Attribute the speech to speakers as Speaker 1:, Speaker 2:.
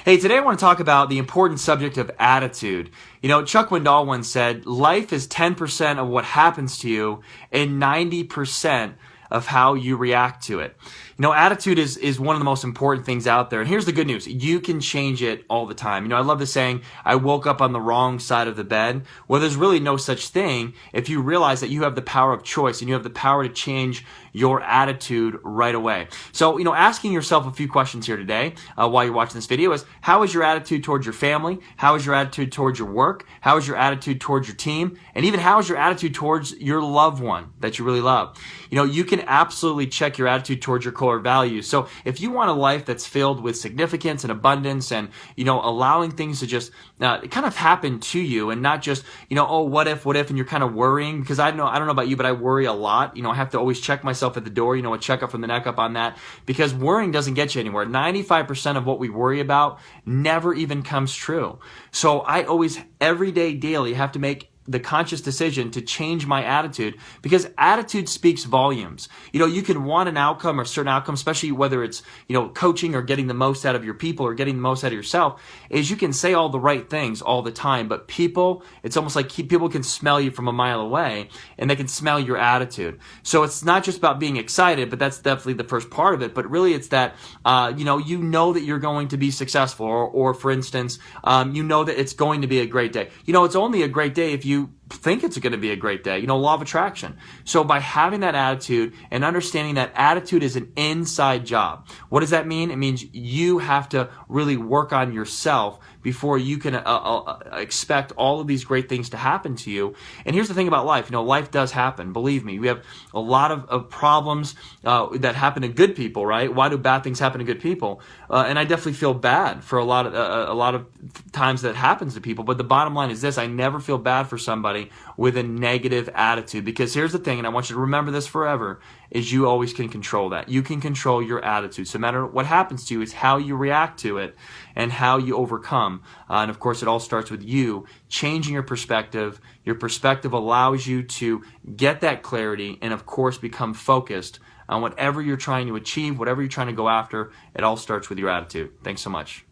Speaker 1: Hey, today I want to talk about the important subject of attitude. You know, Chuck Swindoll once said, life is 10% of what happens to you and 90% of how you react to it. You know, attitude is one of the most important things out there. And here's the good news. You can change it all the time. You know, I love the saying, I woke up on the wrong side of the bed. Well, there's really no such thing if you realize that you have the power of choice and you have the power to change your attitude right away. So, you know, asking yourself a few questions here today while you're watching this video is, how is your attitude towards your family? How is your attitude towards your work? How is your attitude towards your team? And even how is your attitude towards your loved one that you really love? You know, you can absolutely check your attitude towards your core values. So if you want a life that's filled with significance and abundance and, you know, allowing things to just kind of happen to you and not just, you know, oh, what if, and you're kind of worrying, because I don't know about you, but I worry a lot. You know, I have to always check myself at the door, you know, a checkup from the neck up on that, because worrying doesn't get you anywhere. 95% of what we worry about never even comes true. So I always, every day, daily, have to make the conscious decision to change my attitude, because attitude speaks volumes. You know, you can want an outcome or a certain outcome, especially whether it's, you know, coaching or getting the most out of your people or getting the most out of yourself, is you can say all the right things all the time, but people, it's almost like people can smell you from a mile away and they can smell your attitude. So it's not just about being excited, but that's definitely the first part of it. But really it's that, you know that you're going to be successful, or for instance, you know that it's going to be a great day. You know, it's only a great day if you think it's going to be a great day. You know, law of attraction. So by having that attitude and understanding that attitude is an inside job. What does that mean? It means you have to really work on yourself before you can expect all of these great things to happen to you. And here's the thing about life. You know, life does happen. Believe me, we have a lot of problems that happen to good people, right? Why do bad things happen to good people? And I definitely feel bad for a lot of times that happens to people. But the bottom line is this: I never feel bad for somebody with a negative attitude, because here's the thing, and I want you to remember this forever, is you always can control that. You can control your attitude. So no matter what happens to you, it's how you react to it and how you overcome. And of course, it all starts with you changing your perspective. Your perspective allows you to get that clarity and, of course, become focused on whatever you're trying to achieve, whatever you're trying to go after. It all starts with your attitude. Thanks so much.